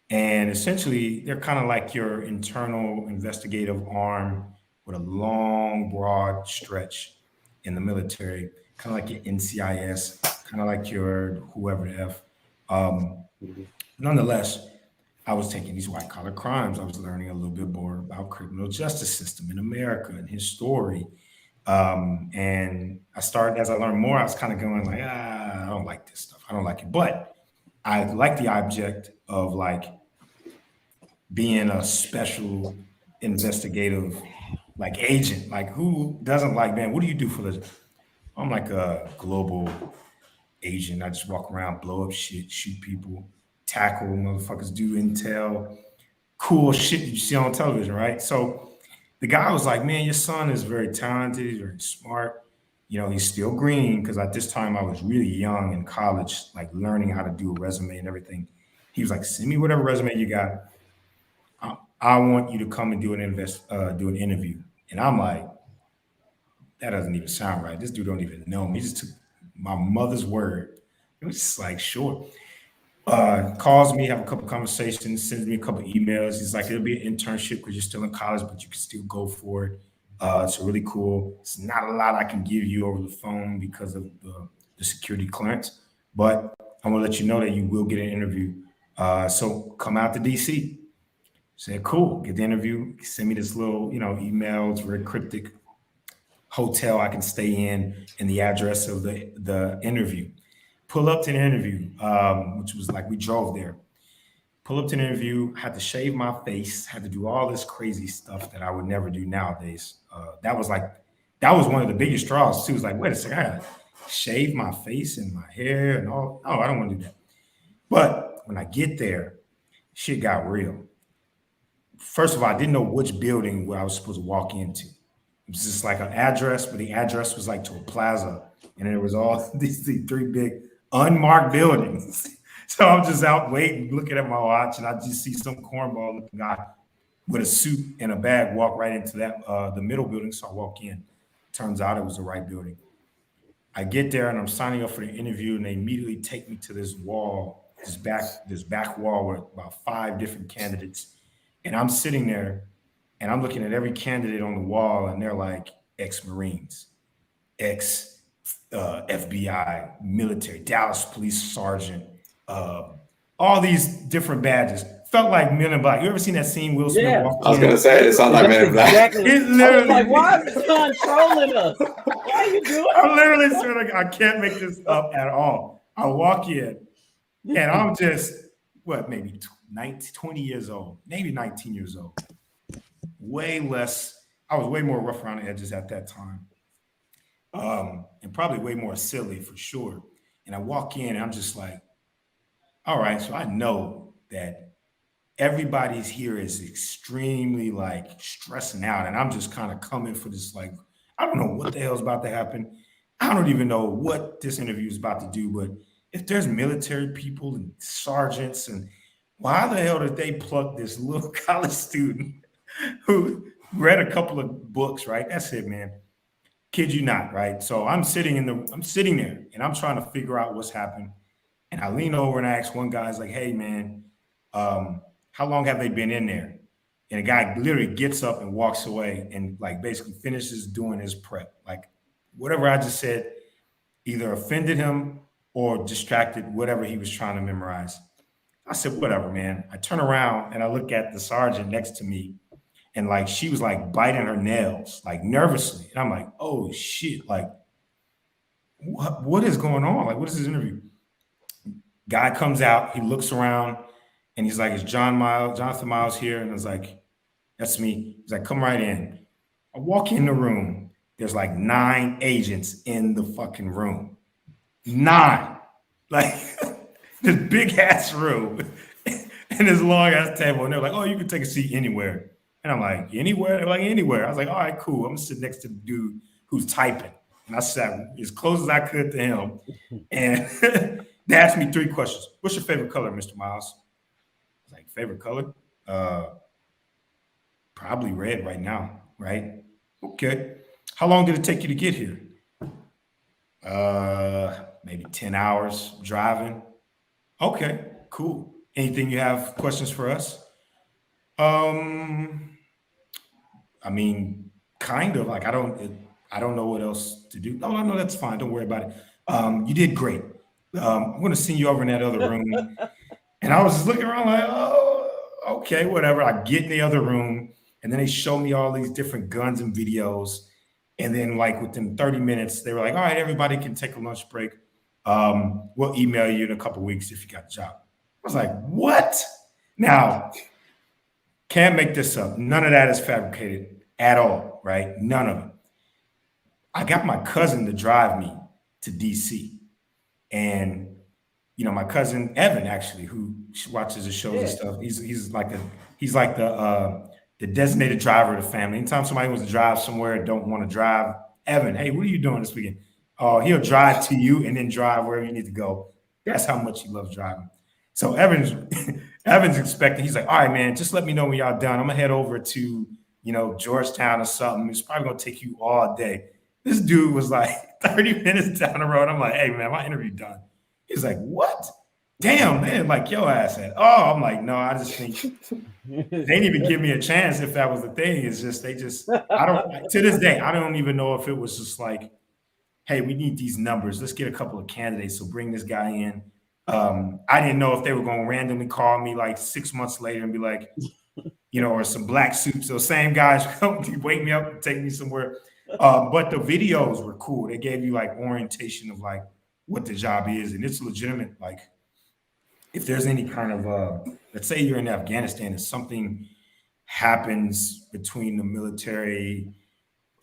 And essentially, they're kind of like your internal investigative arm with a long, broad stretch in the military, kind of like your NCIS, kind of like your whoever the F. Um, Nonetheless, I was taking these white collar crimes. I was learning a little bit more about criminal justice system in America and his story. And I started as I learned more, I was kind of going like, I don't like this stuff. I don't like it. But I like the object of like being a special investigative like agent. Like who doesn't like, man, what do you do for the I'm like a global agent. I just walk around, blow up shit, shoot people, tackle motherfuckers, do intel, cool shit that you see on television, right? So the guy was like, man, your son is very talented, he's very smart. You know, he's still green because at this time I was really young in college, like learning how to do a resume and everything. He was like, send me whatever resume you got. I want you to come and do an interview. And I'm like, that doesn't even sound right. This dude don't even know me. He just took my mother's word. It was just like, sure. Calls me, have a couple conversations, sends me a couple emails. He's like, it'll be an internship because you're still in college, but you can still go for it. It's really cool. It's not a lot I can give you over the phone because of the security clearance, but I'm gonna let you know that you will get an interview. So come out to DC. Said, cool, get the interview. Send me this little, email. It's very cryptic hotel I can stay in and the address of the interview. Pull up to the interview, which was like we drove there. Pull up to the interview, had to shave my face, had to do all this crazy stuff that I would never do nowadays. That was one of the biggest straws too. It was like, wait a second, I gotta shave my face and my hair and all. Oh, I don't want to do that. But when I get there, shit got real. First of all, I didn't know which building where I was supposed to walk into. It was just like an address, but the address was like to a plaza, and there was all these three big unmarked buildings. So I'm just out waiting, looking at my watch, and I just see some cornball looking guy with a suit and a bag walk right into that the middle building. So I walk in. Turns out it was the right building. I get there and I'm signing up for the interview, and they immediately take me to this wall, this back wall with about five different candidates, and I'm sitting there and I'm looking at every candidate on the wall, and they're like ex-Marines, ex FBI, military, Dallas police sergeant, uh, all these different badges. Felt like Men in Black. You ever seen that scene Will Smith Yeah, walk I was in? gonna say it sounds like that's Men in Black. exactly. It I was like, literally, why is the sun trolling us? Why are you doing I literally swear like I can't make this up at all. I walk in and I'm just what maybe 19, 20 years old, maybe 19 years old. Way less. I was way more rough around the edges at that time, and probably way more silly for sure. And I walk in and I'm just like, all right, so I know that everybody's here is extremely like stressing out, and I'm just kind of coming for this like I don't know what the hell's about to happen. I don't even know what this interview is about to do, but if there's military people and sergeants and why the hell did they pluck this little college student who read a couple of books, right? That's it, man. Kid you not, right? So I'm sitting there and I'm trying to figure out what's happened. And I lean over and I ask one guy, I was like, hey man, how long have they been in there? And the guy literally gets up and walks away and like basically finishes doing his prep. Like whatever I just said either offended him or distracted whatever he was trying to memorize. I said, whatever, man. I turn around and I look at the sergeant next to me, and like she was like biting her nails, like nervously. And I'm like, oh shit, like what is going on? Like, what is this interview? Guy comes out, he looks around, and he's like, is Jonathan Myles here? And I was like, that's me. He's like, come right in. I walk in the room. There's like 9 agents in the fucking room. 9. Like this big ass room and this long ass table. And they're like, oh, you can take a seat anywhere. And I'm like, anywhere? They're like, anywhere. I was like, all right, cool. I'm gonna sit next to the dude who's typing. And I sat as close as I could to him. And they asked me 3 questions. What's your favorite color, Mr. Myles? I was like, favorite color? Uh, Probably red right now, right? Okay. How long did it take you to get here? Maybe 10 hours driving. Okay, cool. Anything you have questions for us? I mean, kind of like I don't know what else to do. Oh, no, that's fine. Don't worry about it. You did great. I'm going to send you over in that other room. And I was just looking around like, oh, okay, whatever. I get in the other room, and then they show me all these different guns and videos. And then, like within 30 minutes, they were like, all right, everybody can take a lunch break. We'll email you in a couple weeks if you got a job. I was like, what? Now, can't make this up. None of that is fabricated at all, right? None of it. I got my cousin to drive me to DC. And my cousin Evan, actually, who watches the shows and stuff, he's like the designated driver of the family. Anytime somebody wants to drive somewhere and don't want to drive, Evan, hey, what are you doing this weekend? Oh, he'll drive to you and then drive wherever you need to go. That's how much he loves driving. So Evan's expecting. He's like, all right, man, just let me know when y'all done. I'm gonna head over to Georgetown or something. It's probably gonna take you all day. This dude was like 30 minutes down the road. I'm like, hey, man, my interview done. He's like, what? Damn, man, like your ass had. Oh, I'm like, no, I just think they didn't even give me a chance if that was the thing. It's just I don't, to this day, I don't even know if it was just like, hey, we need these numbers. Let's get a couple of candidates. So bring this guy in. I didn't know if they were going to randomly call me like 6 months later and be like, or some black suits. Those same guys come wake me up and take me somewhere. But the videos were cool. They gave you like orientation of like what the job is, and it's legitimate. Like if there's any kind of let's say you're in Afghanistan and something happens between the military,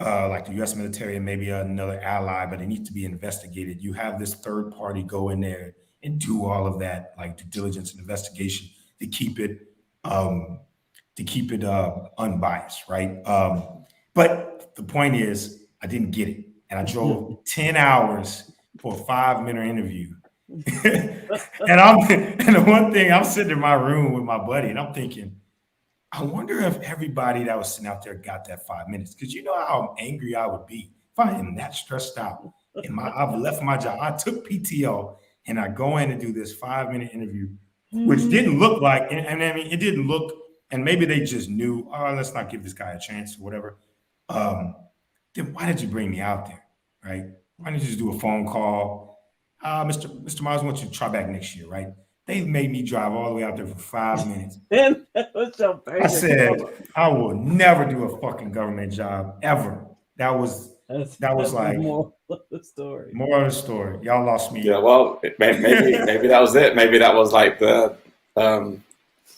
like the U.S. military and maybe another ally, but it needs to be investigated. You have this third party go in there and do all of that, like due diligence and investigation to keep it unbiased, right? But the point is, I didn't get it, and I drove 10 hours for a 5-minute interview. and the one thing, I'm sitting in my room with my buddy, and I'm thinking, I wonder if everybody that was sitting out there got that 5 minutes, because you know how angry I would be if I am that stressed out. And I've left my job. I took PTO, and I go in and do this 5-minute interview, which didn't look like, and I mean, it didn't look, and maybe they just knew, oh, let's not give this guy a chance or whatever. Then why did you bring me out there, right? Why didn't you just do a phone call? Mr. Myles, I want you to try back next year, right? They made me drive all the way out there for 5 minutes. And what's your I said, I will never do a fucking government job ever. That was like more of the story. More of the story. Y'all lost me. Yeah, well, maybe that was it. Maybe that was like the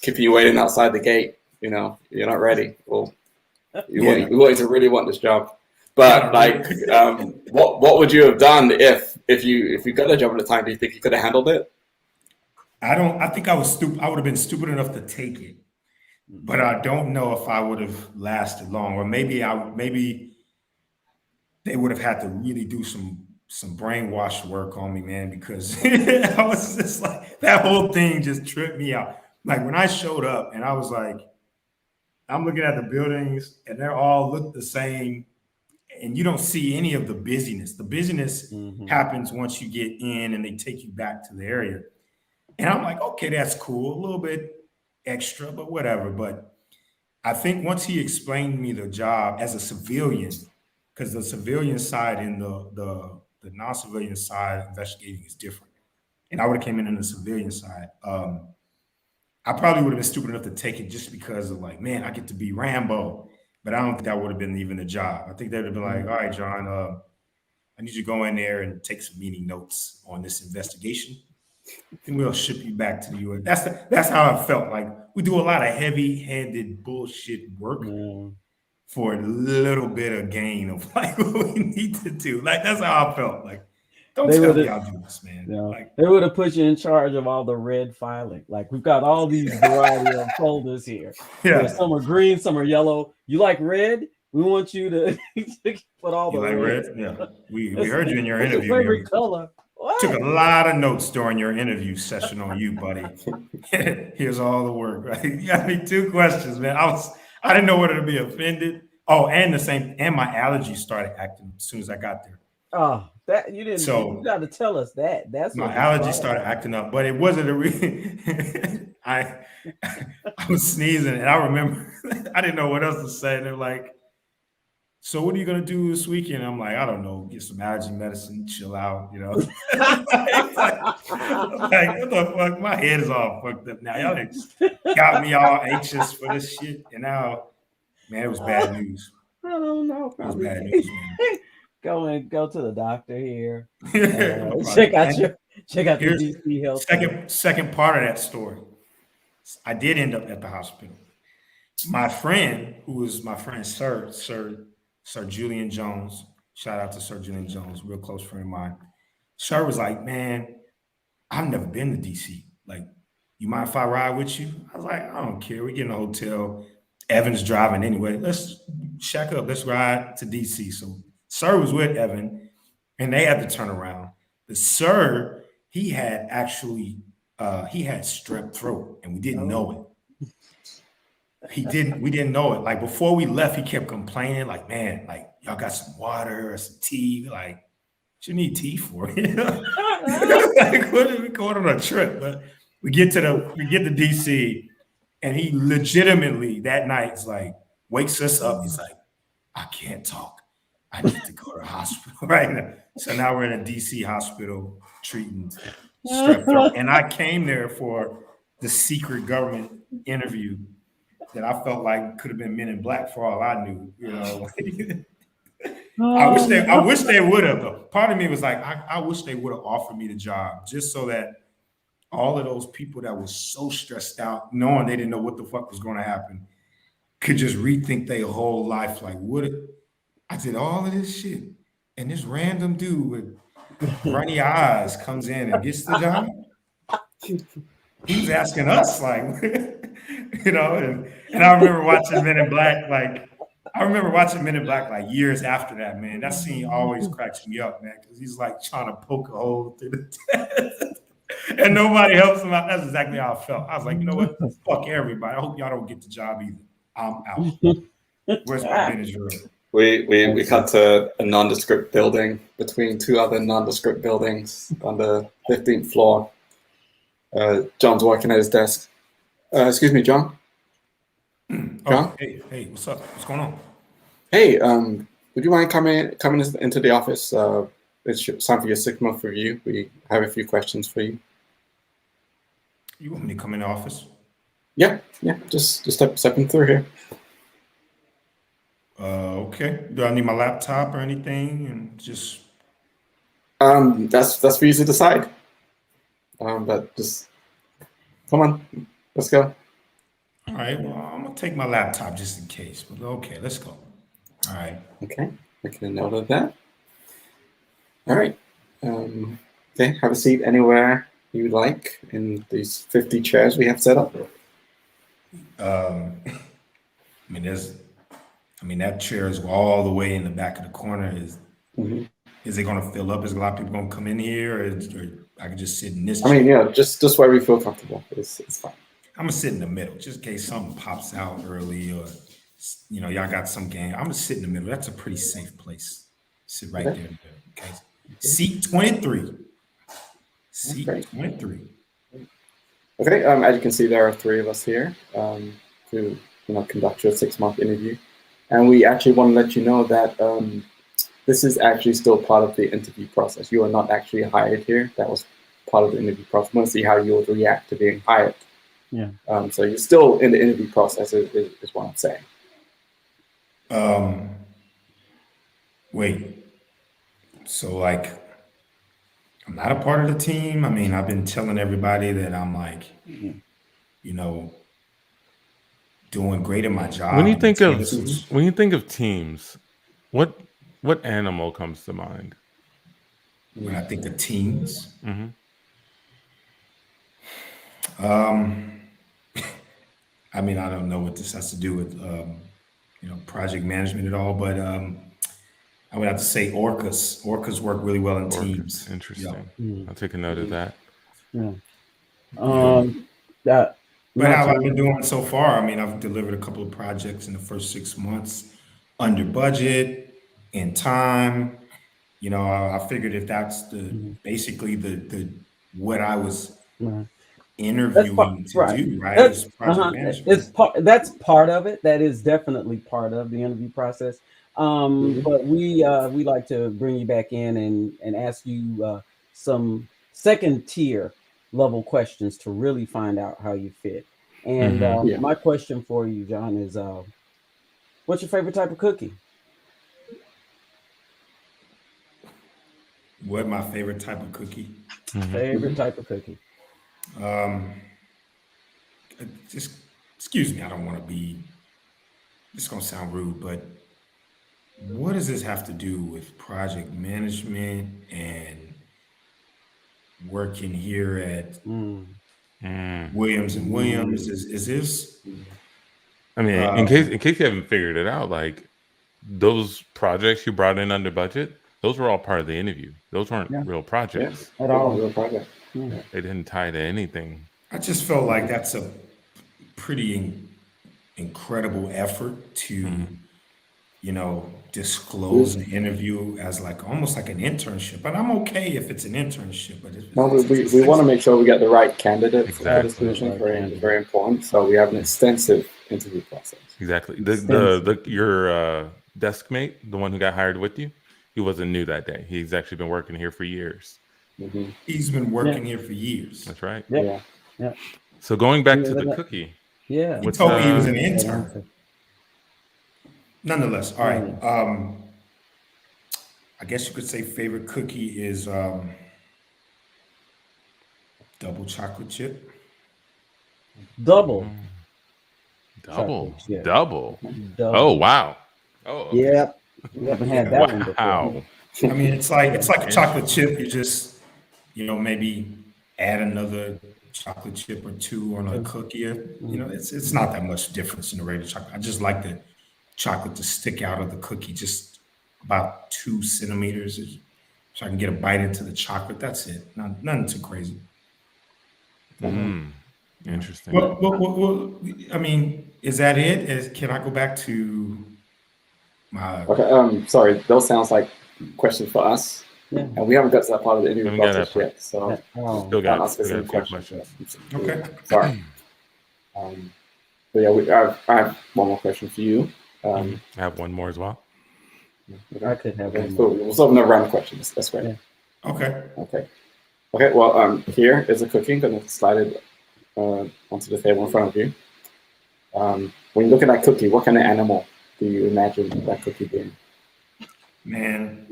keeping you waiting outside the gate. You're not ready. Well, you wanted to really want this job. But like, what would you have done if you got a job at the time? Do you think you could have handled it? I think I was stupid. I would have been stupid enough to take it, but I don't know if I would have lasted long, or maybe they would have had to really do some brainwash work on me, man, because I was just like, that whole thing just tripped me out. Like when I showed up and I was like, I'm looking at the buildings and they're all look the same, and you don't see any of the busyness. The busyness happens once you get in and they take you back to the area. And I'm like, okay, that's cool, a little bit extra, but whatever. But I think once he explained to me the job as a civilian, because the civilian side and the non-civilian side investigating is different. And I would have came in on the civilian side. I probably would have been stupid enough to take it just because of like, man, I get to be Rambo. But I don't think that would have been even a job. I think they would have been like, all right, John, I need you to go in there and take some meeting notes on this investigation. And we'll ship you back to the U.S. That's how I felt. Like we do a lot of heavy-handed bullshit work for a little bit of gain of like what we need to do. Like that's how I felt. Like, don't tell me I'll do this, man. Like, they would have put you in charge of all the red filing. Like we've got all these variety of folders here. Yeah. Some are green, some are yellow. You like red? We want you to put all the like red. Yeah, we heard you in your interview. Your favorite color. What? Took a lot of notes during your interview session on you, buddy. Here's all the work, right? You got me 2 questions, man. I didn't know whether to be offended. Oh, and my allergies started acting as soon as I got there. Oh, that you didn't. So You got to tell us that. That's my what the allergies problem. started acting up, but it wasn't a reason. I was sneezing, and I remember I didn't know what else to say. They're like, "So what are you gonna do this weekend?" I'm like, "I don't know. Get some allergy medicine, chill out, you know." like, what the fuck? My head is all fucked up now. Y'all done got me all anxious for this shit, and now, man, it was bad news. I don't know. It was Probably bad news, man. go to the doctor here. I'm a Check out and the here's DC health. Center. second part of that story. I did end up at the hospital. My friend, who was my friend, Sir Julian Jones. Shout out to Sir Julian Jones, real close friend of mine. Sir was like, "Man, I've never been to DC. Like, you mind if I ride with you?" I was like, "I don't care. We get in a hotel. Evan's driving anyway. Let's shack up. Let's ride to DC." So Sir was with Evan, and they had to turn around. The Sir, he had actually he had strep throat, and we didn't know it. We didn't know it. Like before we left, he kept complaining, like, "Man, like y'all got some water or some tea?" Like, what you need tea for? Like, what are we going on a trip? But we get to DC, and he legitimately that night is like wakes us up. He's like, "I can't talk. I need to go to the hospital right now." So now we're in a DC hospital treating strep throat. And I came there for the secret government interview that I felt like could have been Men in Black for all I knew. You know, I wish they would have. Though. Part of me was like, I wish they would have offered me the job just so that all of those people that were so stressed out, knowing they didn't know what the fuck was going to happen, could just rethink their whole life. Like, I did all of this shit, and this random dude with runny eyes comes in and gets the job. He was asking us, like, you know, and I remember watching Men in Black, like years after that, man. That scene always cracks me up, man, because he's like trying to poke a hole through the test, and nobody helps him out. That's exactly how I felt. I was like, you know what? Fuck everybody. I hope y'all don't get the job either. I'm out. Where's my manager? We cut to a nondescript building between two other nondescript buildings on the 15th floor. John's working at his desk. Excuse me, John. John? Oh, hey, what's up? What's going on? Hey, would you mind coming into the office? It's time for your 6-month review. We have a few questions for you. You want me to come in the office? Yeah. Just stepping through here. Okay. Do I need my laptop or anything? And just That's for you to decide. But just come on, let's go. all right. Well, I'm gonna take my laptop just in case. But okay, let's go. All right. Okay, making a note of that. All right. Okay, have a seat anywhere you like in these 50 chairs we have set up. I mean, that chair is all the way in the back of the corner. Is it gonna fill up? Is a lot of people gonna come in here, or I can just sit in this chair? I mean, yeah, just where we feel comfortable. It's fine. I'm gonna sit in the middle, just in case something pops out early, or y'all got some game. I'm gonna sit in the middle. That's a pretty safe place. Sit right there. Okay. Seat 23. Seat Okay. 23. Okay. As you can see, there are 3 of us here to conduct your 6-month interview, and we actually want to let you know that this is actually still part of the interview process. You are not actually hired here. That was part of the interview process. We want to see how you would react to being hired. Yeah. So you're still in the interview process, is what I'm saying. Wait. So, like, I'm not a part of the team. I mean, I've been telling everybody that I'm like, doing great in my job. When you think of teams, what animal comes to mind? When I think of teams, Mm-hmm. I mean, I don't know what this has to do with, project management at all, but I would have to say orcas. Orcas work really well in teams. Interesting. Yeah. I'll take a note of that. Yeah. But how have I been doing so far? I mean, I've delivered a couple of projects in the first 6 months under budget, in time. You know, I figured if that's basically the what I was Right. That's interviewing to right. do, right? That's Is project it's management. that's part of it. That is definitely part of the interview process. But we like to bring you back in and ask you some second tier level questions to really find out how you fit. And Yeah. my question for you, John, is what's your favorite type of cookie? What my favorite type of cookie? Favorite type of cookie. Um, just excuse me. I don't want to be. This is gonna sound rude, but what does this have to do with project management and working here at Mm. Williams and Williams? Is this? I mean, Um, in case you haven't figured it out, like those projects you brought in under budget, those were all part of the interview. Those weren't Yeah, real Yeah. projects. at It was all. a real project. Yeah. Yeah. They didn't tie to anything. I just felt like that's a pretty incredible effort to, you know, disclose We, an interview as like almost like an internship. But I'm okay if it's an internship, but no, we want to make sure we get the right candidate for this Exactly. position. Right Very, candidate. very important. So we have an extensive interview process. Exactly. Extensive. Your desk mate, the one who got hired with you, he wasn't new that day. He's actually been working here for years. Mm-hmm. he's been working here for years. That's right. Yep. Yeah. Yeah. So going back to Yeah, the that- cookie, Yeah. He what's told me he was uh an That intern. answer. Nonetheless, all right. Nice. I guess you could say favorite cookie is double chocolate chip. Double double, chocolate chip. double? Double. Oh wow. Oh okay. Yep. We haven't had that one before. Wow. I mean, it's like a chocolate chip. You just, you know, maybe add another chocolate chip or two on a cookie. You know, it's not that much difference in the regular chocolate. I just like the chocolate to stick out of the cookie just about 2 centimeters, so I can get a bite into the chocolate. That's it. Nothing too crazy. Interesting. Well, I mean, is that it? Can I go back to my? Okay. Sorry. Those sounds like questions for us, Yeah. and we haven't got to that part of the interview Haven't got process that part. yet. So Oh. Still can't got ask us we got any a few questions. questions. Okay. Sorry. But yeah, I have one more question for you. I have one more as well. I could have Okay, one so more. we'll still have another round of questions. That's great. Yeah. Okay. Okay. Well, here is a cookie. I'm gonna slide it onto the table in front of you. When you look at that cookie, what kind of animal do you imagine that cookie being? Man,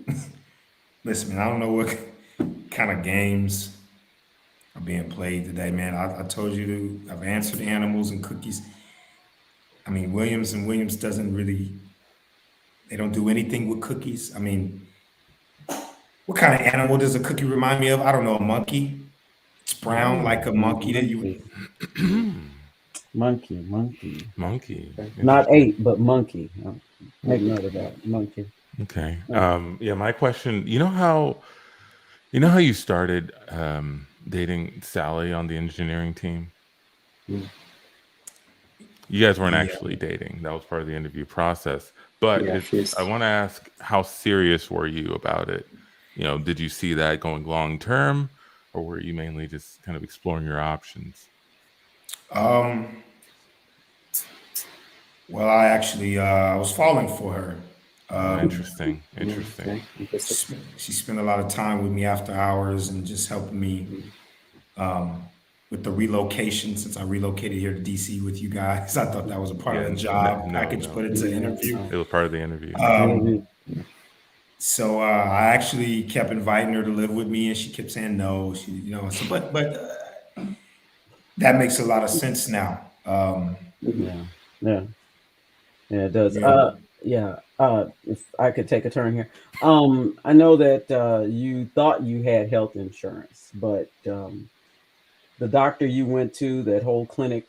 listen, man, I don't know what kind of games are being played today, man. I told you I've answered animals and cookies. I mean, Williams and Williams doesn't really, they don't do anything with cookies. I mean, what kind of animal does a cookie remind me of? I don't know, a monkey. It's brown like a monkey that you would. Monkey. Monkey. Not ape, but monkey. Make note of that. Monkey. Okay. Yeah, my question, you know how you started dating Sally on the engineering team? Mm. You guys weren't Yeah. actually dating. That was part of the interview process. But Yeah, I want to ask, how serious were you about it? You know, did you see that going long term, or were you mainly just kind of exploring your options? Well, I actually I was falling for her. Interesting. Okay. She spent a lot of time with me after hours and just helping me with the relocation. Since I relocated here to DC with you guys, I thought that was a part of the job package, but it's an interview. It was part of the interview. So I actually kept inviting her to live with me, and she kept saying no. She, you know, so but that makes a lot of sense now. Yeah, it does. Yeah. If I could take a turn here, I know that you thought you had health insurance, but the doctor you went to, that whole clinic,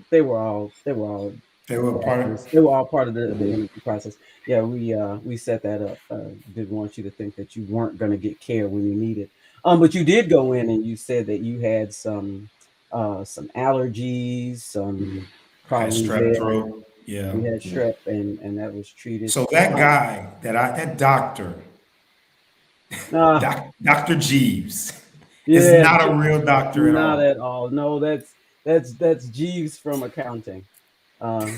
they were all They were part of. they were all part of the interview process. Yeah, we set that up. Didn't want you to think that you weren't going to get care when you needed. But you did go in and you said that you had some allergies, some I had problems strep there. throat. Yeah. You had strep, and that was treated. So that guy, that doctor, Dr. Jeeves Yeah, is not a real doctor at not all. at all. No, that's Jeeves from accounting.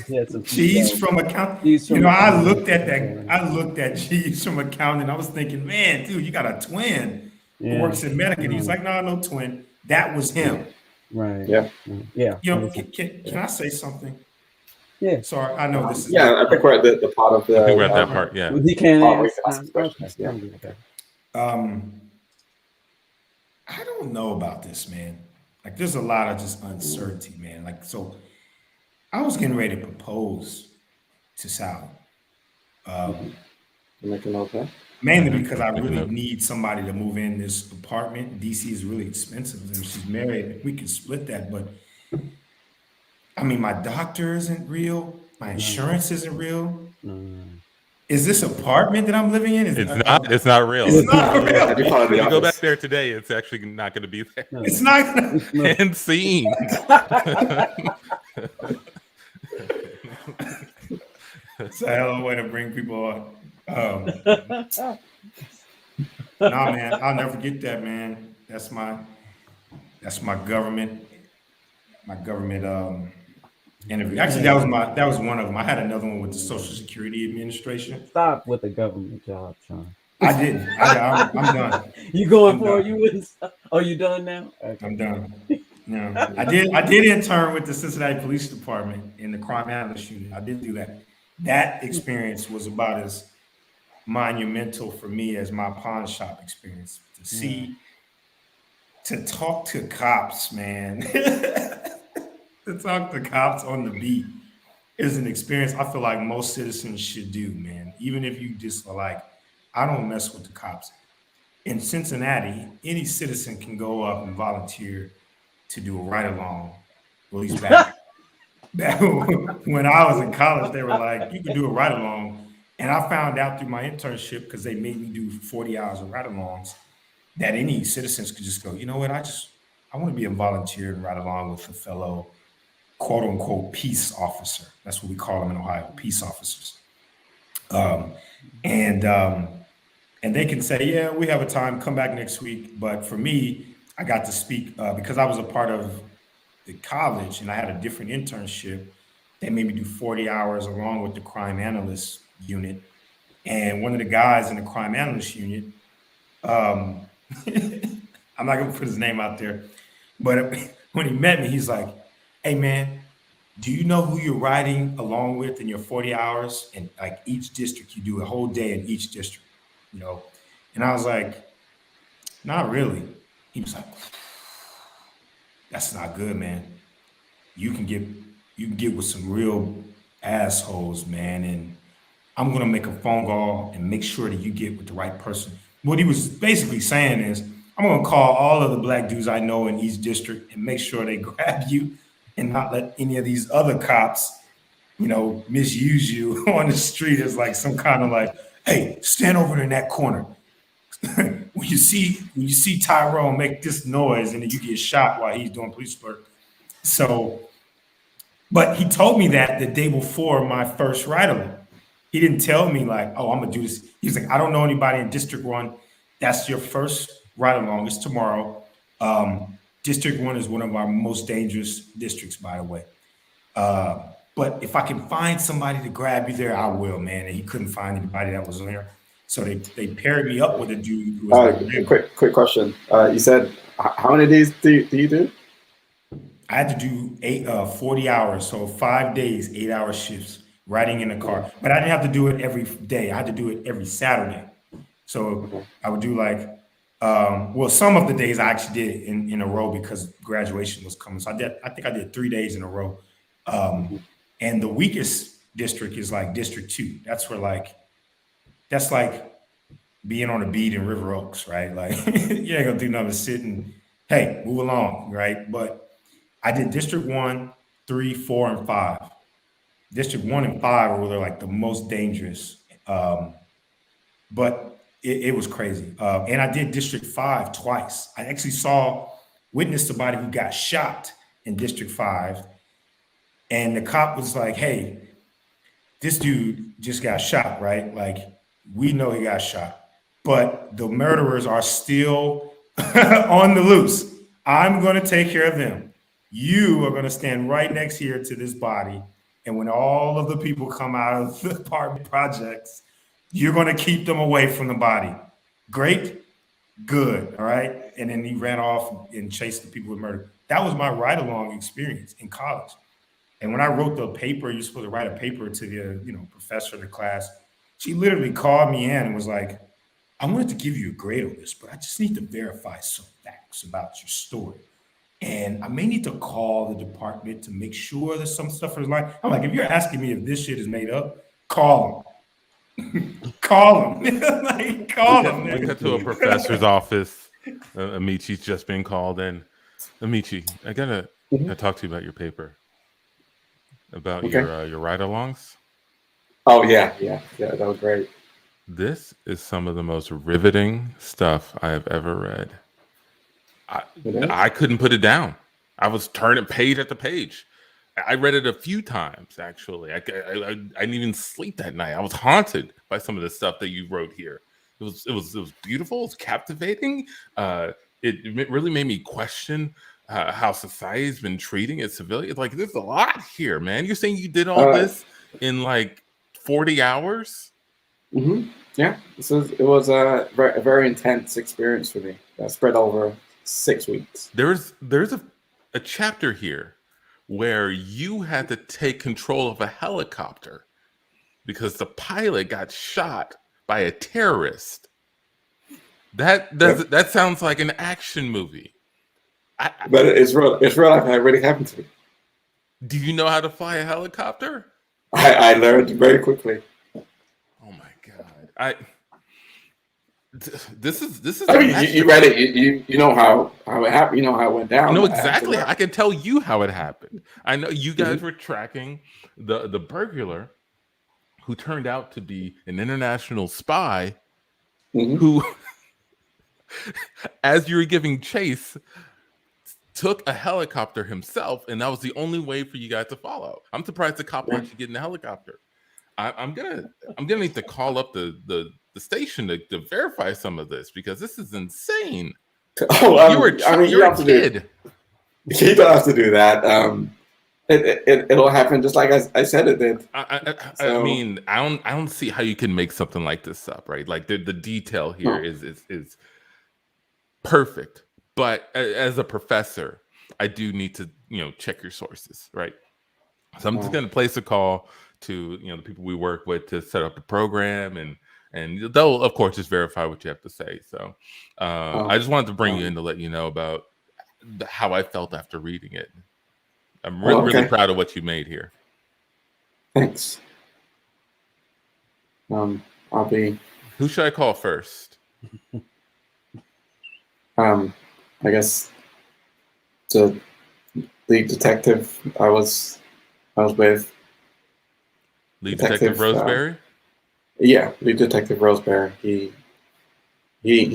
He had some Jeeves PTO. from account. Jeeves You from know, I accounting. looked at that. I looked at Jeeves from accounting. I was thinking, man, dude, you got a twin who Yeah. works in Medicaid. He's like, no twin. That was him. Right. Yeah. Yeah. You know, can I say something? Yeah. Sorry, I know this is Yeah, not. I think we're at the part of the. I think we're at that part. Yeah. He can't part where ask. you can ask questions. Okay. Yeah. Okay. I don't know about this, man. Like, there's a lot of just uncertainty, man. Like, so I was getting ready to propose to Sally. Make a note there. Mainly because I Make a really note. need somebody to move in this apartment. DC is really expensive, and she's married. We can split that, but I mean, my doctor isn't real. My insurance isn't real. Is this apartment that I'm living in? It's not. It's not real. It's not Have you real. followed When the you go back office? there today, it's actually not going to be there. It's not gonna. And scene. It's a hell of a way to bring people on. Nah, man, I'll never forget that, man. That's my government interview. Actually, that was one of them. I had another one with the Social Security Administration. Stop with the government job, Sean. I didn't. I'm done. You going I'm for it? done. You wouldn't stop. Oh, you done now? Okay. I'm done. No, I did intern with the Cincinnati Police Department in the crime analyst unit. I did do that. That experience was about as monumental for me as my pawn shop experience. To talk to cops, man. To talk to cops on the beat is an experience I feel like most citizens should do, man. Even if you just are like, I don't mess with the cops. In Cincinnati, any citizen can go up and volunteer to do a ride along. Well, he's back. When I was in college, they were like, you can do a ride along. And I found out through my internship, because they made me do 40 hours of ride alongs, that any citizens could just go, you know what, I want to be a volunteer and ride along with a fellow quote unquote peace officer. That's what we call them in Ohio, peace officers. And they can say, yeah, we have a time, come back next week. But for me, I got to speak because I was a part of the college and I had a different internship. They made me do 40 hours along with the crime analyst unit. And one of the guys in the crime analyst unit, I'm not gonna put his name out there, but when he met me, he's like, hey man, do you know who you're riding along with in your 40 hours? And like each district, you do a whole day in each district, you know? And I was like, not really. He was like, that's not good, man. You can get with some real assholes, man. And I'm gonna make a phone call and make sure that you get with the right person. What he was basically saying is, I'm gonna call all of the black dudes I know in each district and make sure they grab you and not let any of these other cops, you know, misuse you on the street as like some kind of like, hey, stand over in that corner. when you see Tyrone make this noise and then you get shot while he's doing police work. So, but he told me that the day before my first ride along. He didn't tell me like, oh, I'm gonna do this. He was like, I don't know anybody in District 1. That's your first ride along. It's tomorrow. District 1 is one of our most dangerous districts, by the way. But if I can find somebody to grab you there, I will, man. And he couldn't find anybody that was there. So they paired me up with a dude who was like, quick question. You said how many days do you do? I had to do 40 hours, so 5 days, 8-hour shifts, riding in a car. But I didn't have to do it every day. I had to do it every Saturday. So I would do like, well, some of the days I actually did it in a row because graduation was coming. So I think I did 3 days in a row. And the weakest district is like District 2. That's like being on a beat in River Oaks, right? Like you ain't gonna do nothing but sit and, hey, move along, right? But I did District 1, 3, 4, and 5. District 1 and 5 were like the most dangerous. But it was crazy. And I did District 5 twice. I actually witnessed somebody who got shot in District 5. And the cop was like, hey, this dude just got shot, right? Like, we know he got shot. but the murderers are still on the loose. I'm going to take care of them. You are going to stand right next here to this body. And when all of the people come out of the apartment projects, you're going to keep them away from the body. Great? Good. All right. And then he ran off and chased the people with murder. That was my ride along experience in college. And when I wrote the paper, you're supposed to write a paper to the professor of the class. She literally called me in and was like, I wanted to give you a grade on this, but I just need to verify some facts about your story. And I may need to call the department to make sure that some stuff is like, I'm like, if you're asking me if this shit is made up, call them. Call them. Like, call them. We got to a professor's office. Amechi's just been called in. Amechi, I gotta talk to you about your paper. About your ride-alongs. Oh yeah, that was great. This is some of the most riveting stuff I have ever read. I couldn't put it down. I was turning page after page. I read it a few times, actually. I didn't even sleep that night. I was haunted by some of the stuff that you wrote here. It was beautiful. It was captivating. It really made me question how society's been treating its civilians. Like, there's a lot here, man. You're saying you did all this in like 40 hours? Mm-hmm. Yeah, it was a very intense experience for me. Spread over 6 weeks. There's a chapter here where you had to take control of a helicopter because the pilot got shot by a terrorist. That sounds like an action movie. But it's real life. It really happened to me. Do you know how to fly a helicopter? I learned very quickly. Oh my god! This is. I mean, you read it. You know how it happened. You know how it went down. I know exactly. I can tell you how it happened. I know you guys were tracking the burglar, who turned out to be an international spy, who, as you were giving chase, took a helicopter himself, and that was the only way for you guys to follow. I'm surprised the cop let you get in the helicopter. I'm gonna need to call up the station to verify some of this because this is insane. Oh, you're a kid. You don't have to do that. It'll happen just like I said it did. I mean, I don't see how you can make something like this up, right? Like the detail here is perfect. But as a professor, I do need to check your sources, right? So I'm just going to place a call to the people we work with to set up the program, and they'll of course just verify what you have to say. So I just wanted to bring you in to let you know about how I felt after reading it. I'm really proud of what you made here. Thanks. I'll be. Who should I call first? I guess the lead detective I was with. Lead Detective Roseberry? Yeah, Lead Detective Roseberry. He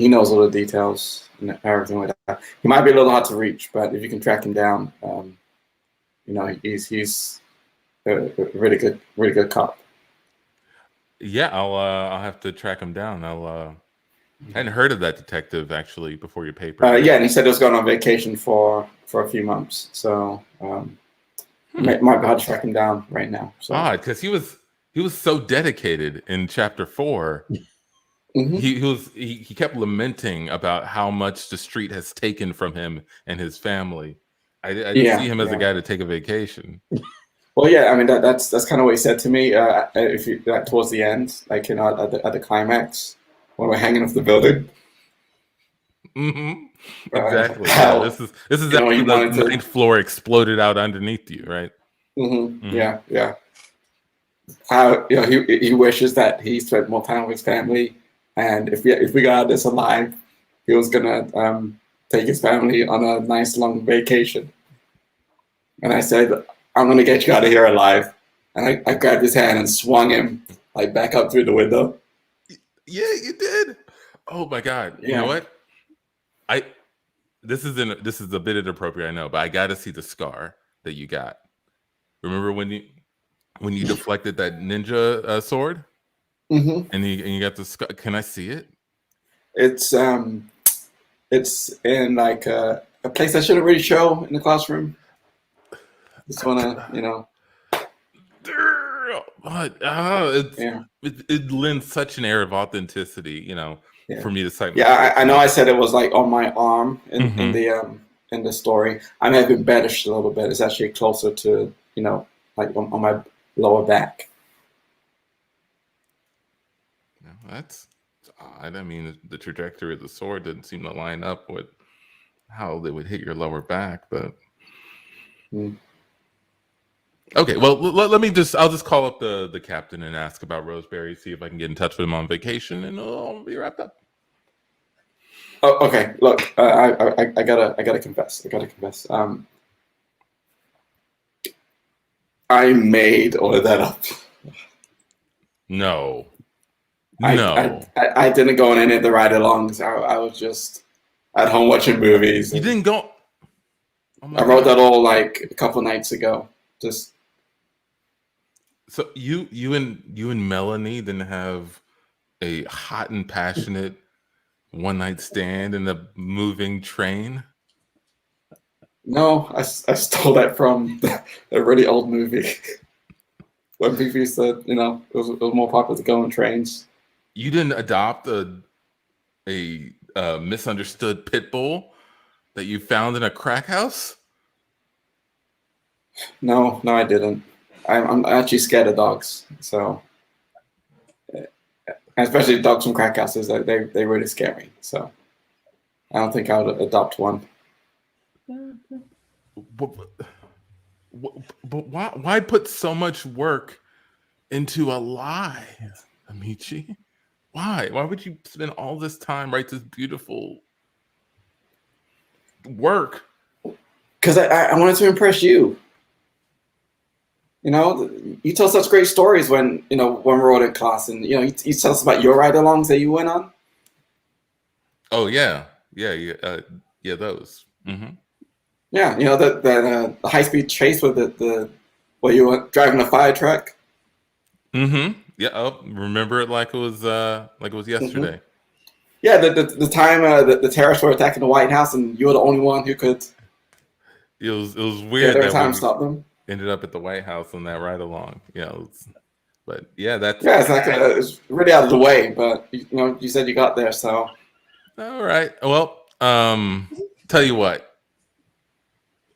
knows all the details and everything like that. He might be a little hard to reach, but if you can track him down, he's a really good cop. Yeah, I'll have to track him down. I hadn't heard of that detective actually before your paper. Yeah, and he said he was going on vacation for a few months, so might be hard to track him down right now. So. Odd, because he was so dedicated in chapter 4. He kept lamenting about how much the street has taken from him and his family. I didn't see him as a guy to take a vacation. Well, yeah, I mean that's kind of what he said to me. If you towards the end, like at the climax when we're hanging off the building. Exactly. This is after the ninth floor exploded out underneath you, right? Yeah. How he wishes that he spent more time with his family, and if we got out of this alive, he was gonna take his family on a nice long vacation. And I said, I'm going to get you out of here alive. And I grabbed his hand and swung him like back up through the window. Yeah, you did. Oh my God. Yeah. You know what? This is a bit inappropriate, I know, but I got to see the scar that you got. Remember when you deflected that ninja sword? And you got the scar? Can I see it? It's in like a place I shouldn't really show in the classroom. Just wanna, But yeah, it lends such an air of authenticity, yeah, for me to cite. yeah. I know I said it was like on my arm in Mhm. in the story. I may have embellished a little bit. It's actually closer to like on my lower back. No, that's odd. I mean, the trajectory of the sword didn't seem to line up with how they would hit your lower back, but Mm. okay. Well, I'll just call up the captain and ask about Roseberry, see if I can get in touch with him on vacation, and I'll be wrapped up. Oh, okay. Look, I gotta confess. I made all of that up. No, I, no, I, I didn't go on any of the ride-alongs. I was just at home watching movies. you didn't go. Oh my I wrote God. that all like a couple nights ago. Just So you and Melanie didn't have a hot and passionate one night stand in a moving train? no, I stole that from a really old movie when people said it was more popular to go on trains. You didn't adopt a misunderstood pit bull that you found in a crack house? No, I didn't. I'm actually scared of dogs. So, especially dogs from crack houses, they really scare me. So, I don't think I would adopt one. But, but why put so much work into a lie, Amechi? Why? Why would you spend all this time, write this beautiful work? Because I wanted to impress you. You tell such great stories when we're all in class, and you tell us about your ride-alongs that you went on. Oh yeah, yeah, those. Mm-hmm. Yeah, that the high-speed chase with the where you were driving a fire truck. Mm-hmm. Yeah. Oh, remember it like it was Hmm. yesterday. Yeah, the time the terrorists were attacking the White House, and you were the only one who could It was get weird there in that time to we stop them. ended up at the White House on that ride along. But yeah, that's Yeah, it's really out of the way, but you said you got there, so all right. Well, tell you what,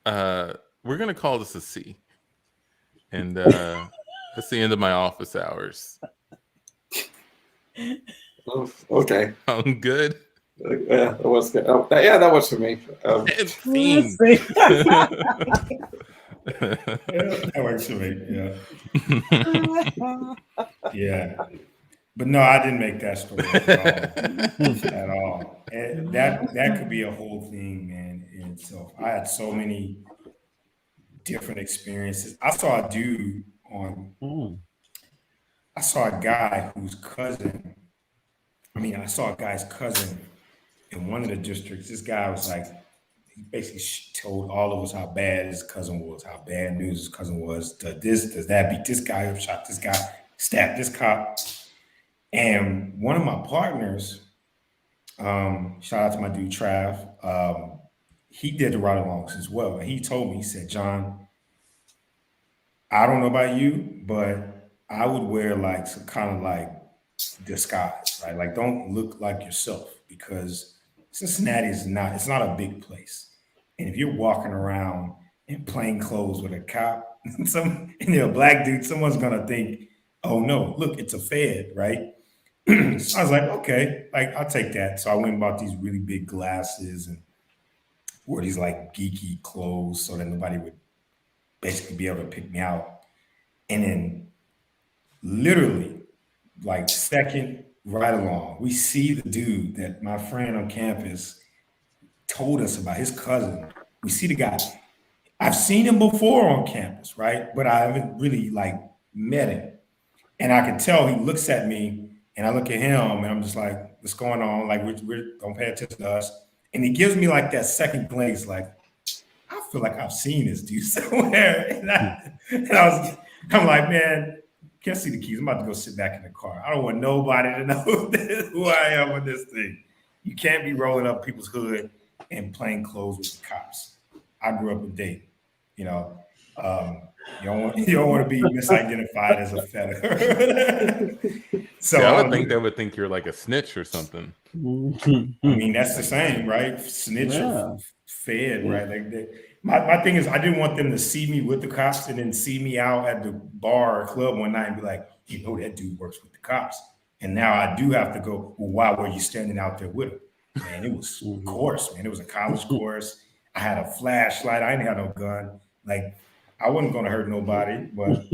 we're gonna call this a C, and that's the end of my office hours. okay. I'm good. Yeah, that was good. Oh, that works for me. And Let's scene. see. Yeah, that works for me. Yeah. But no, I didn't make that story up at all. And that could be a whole thing, man, in itself. I had so many different experiences. Mm. I saw a guy whose cousin. I saw a guy's cousin in one of the districts. This guy was like, he basically told all of us how bad his cousin was, how bad news his cousin was. Does this, does that, beat this guy up, shot this guy, stabbed this cop. And one of my partners, shout out to my dude Trav, he did the ride alongs as well. And he told me, he said, John, I don't know about you, but I would wear like some kind of like disguise, right? Like don't look like yourself because Cincinnati it's not a big place. And if you're walking around in plain clothes with a cop, and you're a black dude, someone's gonna think, oh no, look, it's a Fed, right? So I was like, okay, like I'll take that. So I went and bought these really big glasses and wore these like geeky clothes so that nobody would basically be able to pick me out. And then literally, like second right along, we see the dude that my friend on campus told us about, his cousin. We see the guy. I've seen him before on campus, right? But I haven't really like met him. And I can tell he looks at me and I look at him and I'm just like, what's going on? Like, we're don't pay attention to us. And he gives me like that second glance, like, I feel like I've seen this dude somewhere. I'm like, man, can't see the keys. I'm about to go sit back in the car. I don't want nobody to know who I am with this thing. You can't be rolling up people's hood and plain clothes with the cops. I grew up in Dayton, you know. You don't want to be misidentified as a federal. So See, I would think they would think you're like a snitch or something. I mean, that's the same, right? Snitch or fed, right? Like my thing is, I didn't want them to see me with the cops and then see me out at the bar or club one night and be like, you know, that dude works with the cops. And now I do have to go, well, why were you standing out there with him? Man, it was a course, man. It was a college course. I had a flashlight. I didn't have no gun. Like, I wasn't going to hurt nobody, but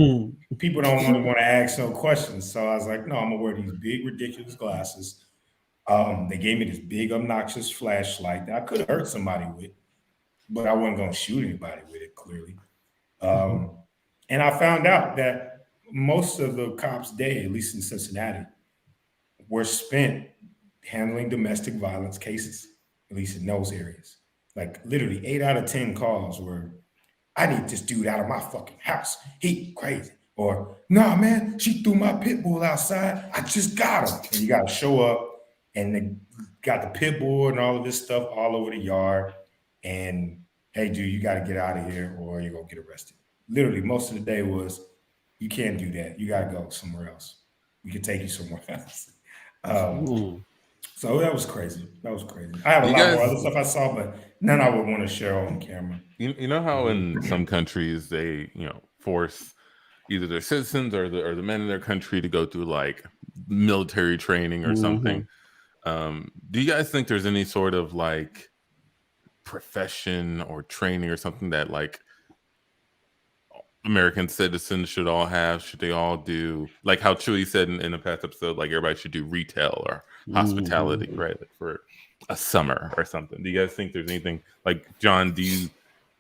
people don't really want to ask no questions. So I was like, no, I'm going to wear these big, ridiculous glasses. They gave me this big, obnoxious flashlight that I could have hurt somebody with, but I wasn't going to shoot anybody with it, clearly. And I found out that most of the cops' day, at least in Cincinnati, were spent handling domestic violence cases, at least in those areas. Like literally 8 out of 10 calls were, I need this dude out of my fucking house. He crazy. Or, nah, man, she threw my pit bull outside. I just got him. And you got to show up, and they got the pit bull and all of this stuff all over the yard. And, hey, dude, you got to get out of here or you're going to get arrested. Literally, most of the day was, you can't do that. You got to go somewhere else. We can take you somewhere else. So that was crazy. That was crazy. I have a lot more other stuff I saw, but none I would want to share on camera. You know how in some countries they, force either their citizens or the men in their country to go through like military training or something. Do you guys think there's any sort of like profession or training or something that like American citizens should all have? Should they all do like how Chewy said in a past episode, like everybody should do retail or hospitality, right? Like for a summer or something. Do you guys think there's anything like John? Do you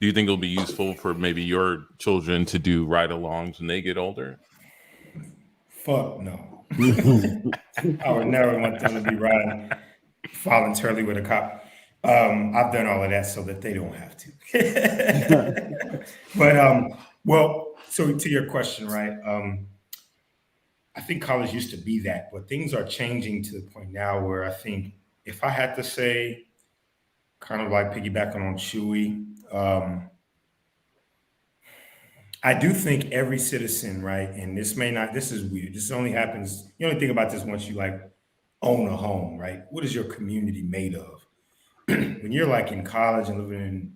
think it'll be useful for maybe your children to do ride-alongs when they get older? Fuck no. I would never want them to be riding voluntarily with a cop. I've done all of that so that they don't have to. But well, so to your question, right? I think college used to be that, but things are changing to the point now where I think if I had to say, kind of like piggybacking on Chewy, I do think every citizen, right? And this is weird. This only happens, you only think about this once you like own a home, right? What is your community made of? When you're like in college and living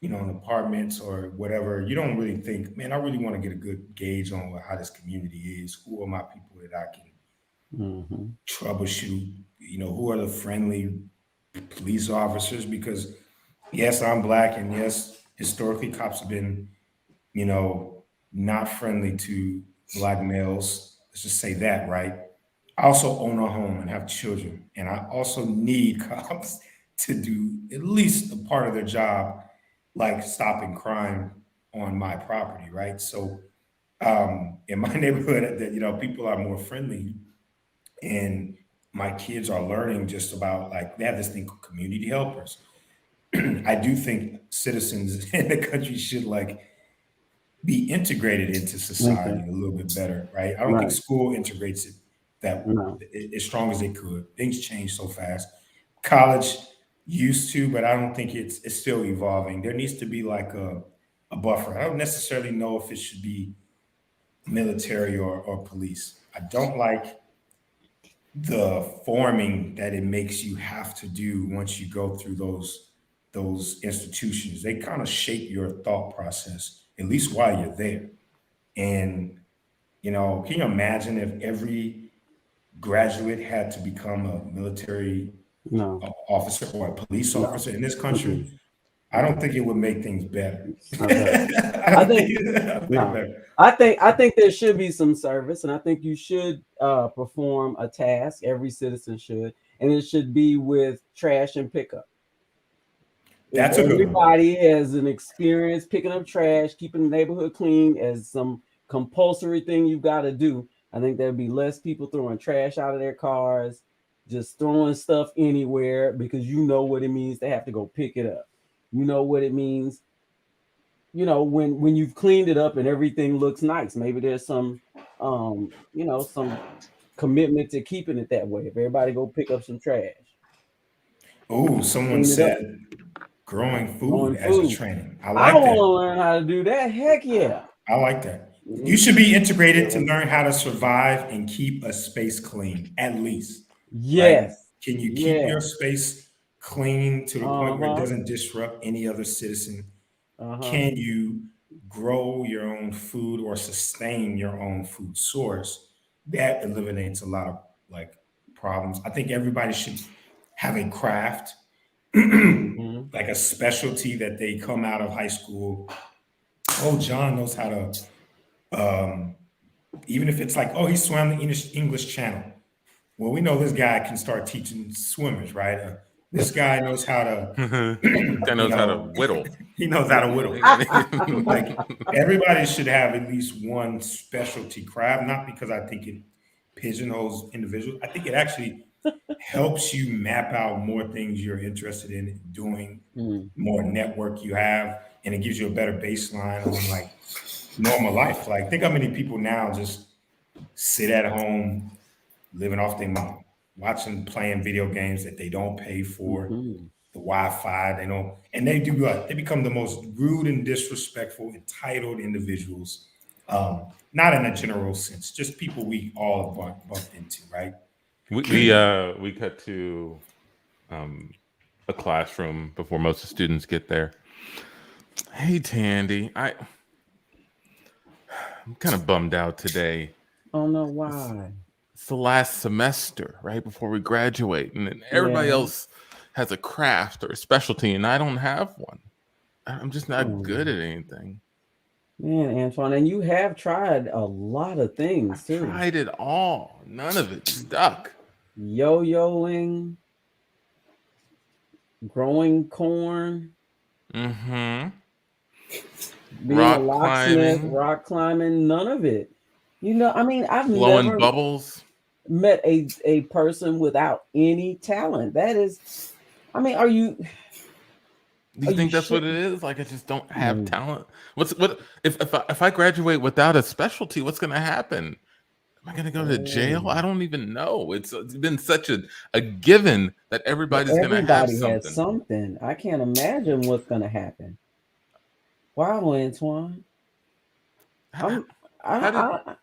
in, in apartments or whatever, you don't really think, man, I really want to get a good gauge on how this community is. Who are my people that I can troubleshoot? Who are the friendly police officers? Because yes, I'm Black, and yes, historically cops have been, not friendly to Black males. Let's just say that, right? I also own a home and have children, and I also need cops to do at least a part of their job, like stopping crime on my property, right? So in my neighborhood, that people are more friendly, and my kids are learning just about like they have this thing called community helpers. I do think citizens in the country should like be integrated into society a little bit better, right? I don't think school integrates it as strong as it could. Things change so fast. College used to, but I don't think it's still evolving. There needs to be like a buffer. I don't necessarily know if it should be military or police. I don't like the forming that it makes you have to do once you go through those institutions. They kind of shape your thought process, at least while you're there. And, can you imagine if every graduate had to become a military officer or a police officer in this country? I don't think it would make things better. I think there should be some service, and I think you should perform a task. Every citizen should, and it should be with trash and pickup. That's everybody has an experience picking up trash, keeping the neighborhood clean as some compulsory thing you got to do. I think there'd be less people throwing trash out of their cars, just throwing stuff anywhere, because you know what it means to have to go pick it up. You know what it means, when you've cleaned it up and everything looks nice. Maybe there's some, some commitment to keeping it that way. If everybody go pick up some trash. Oh, someone Clean it up. said growing food Growing as a food. training. I I like want that. to learn how to do that. Heck yeah. I like that. Mhm. You should be integrated to learn how to survive and keep a space clean, at least. Right? Yes. Can you keep your Yes. space clean to the point where it Uh-huh. doesn't disrupt any other citizen? Uh-huh. Can you grow your own food or sustain your own food source? That eliminates a lot of like problems. I think everybody should have a craft, Mhm. like a specialty that they come out of high school. Oh, John knows how to, even if it's like, oh, he swam the English Channel. Well, we know this guy can start teaching swimmers, right? This guy knows how to, Guy you knows how to know, whittle. he knows how to whittle. Like everybody should have at least one specialty craft, not because I think it pigeonholes individuals. I think it actually helps you map out more things you're interested in doing, Mm. more network you have, and it gives you a better baseline on like normal life. Like think how many people now just sit at home living off their mom, watching, playing video games that they don't pay for, Mhm. the Wi-Fi, they don't, and they do what? They become the most rude and disrespectful, entitled individuals. Not in a general sense, just people we all bumped into, right? We cut to a classroom before most of the students get there. Hey Tandy, I'm kind of bummed out today. Oh no, why? It's the last semester, right before we graduate, and then everybody Yeah. else has a craft or a specialty, and I don't have one. I'm just not good Oh, at anything. man, Antoine, and you have tried a lot of things I've too. tried it all. None of it stuck. Yo-yoing, growing corn, Mm-hmm. being a Rock locksmith, climbing, rock climbing, none of it. You know, I mean, I've blowing never bubbles. met a person without any talent. That is, I mean, are you Do you think that's sure? what it is? Like I just don't have No. talent. What if I graduate without a specialty? What's going to happen? Am I going to go to jail? I Oh, don't even know. It's been such a given that that everybody's going to have everybody has something. something. I can't imagine what's gonna happen. Wow, Antoine. How, I'm how did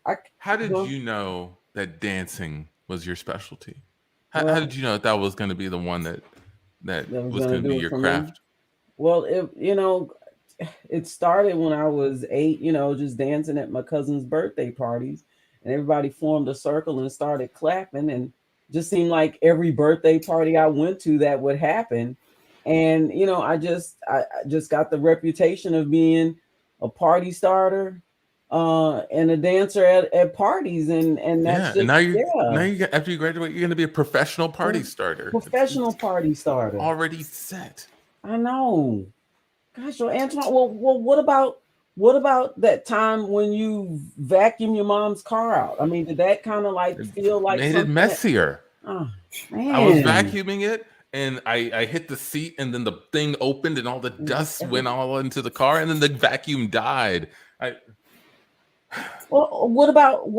I how did go you know that dancing was your specialty? How did well you know that was going to be the one that that was was gonna going to be do it your for me. craft? Well, it started when I was 8, just dancing at my cousin's birthday parties, and everybody formed a circle and started clapping, and just seemed like every birthday party I went to that would happen. And I just got the reputation of being a party starter, and a dancer at parties, and that's Yeah, and just now yeah, after you graduate, you're going to be a professional party pro- starter. professional It's party starter. already set. I know. Gosh, well, Antoine, well, what about that time when you vacuum your mom's car out? I mean, did that kind of like It feel like made it something messier. oh I was man. vacuuming it and I hit the seat and then the thing opened and all the dust went all into the car and then the vacuum died. I Well, what about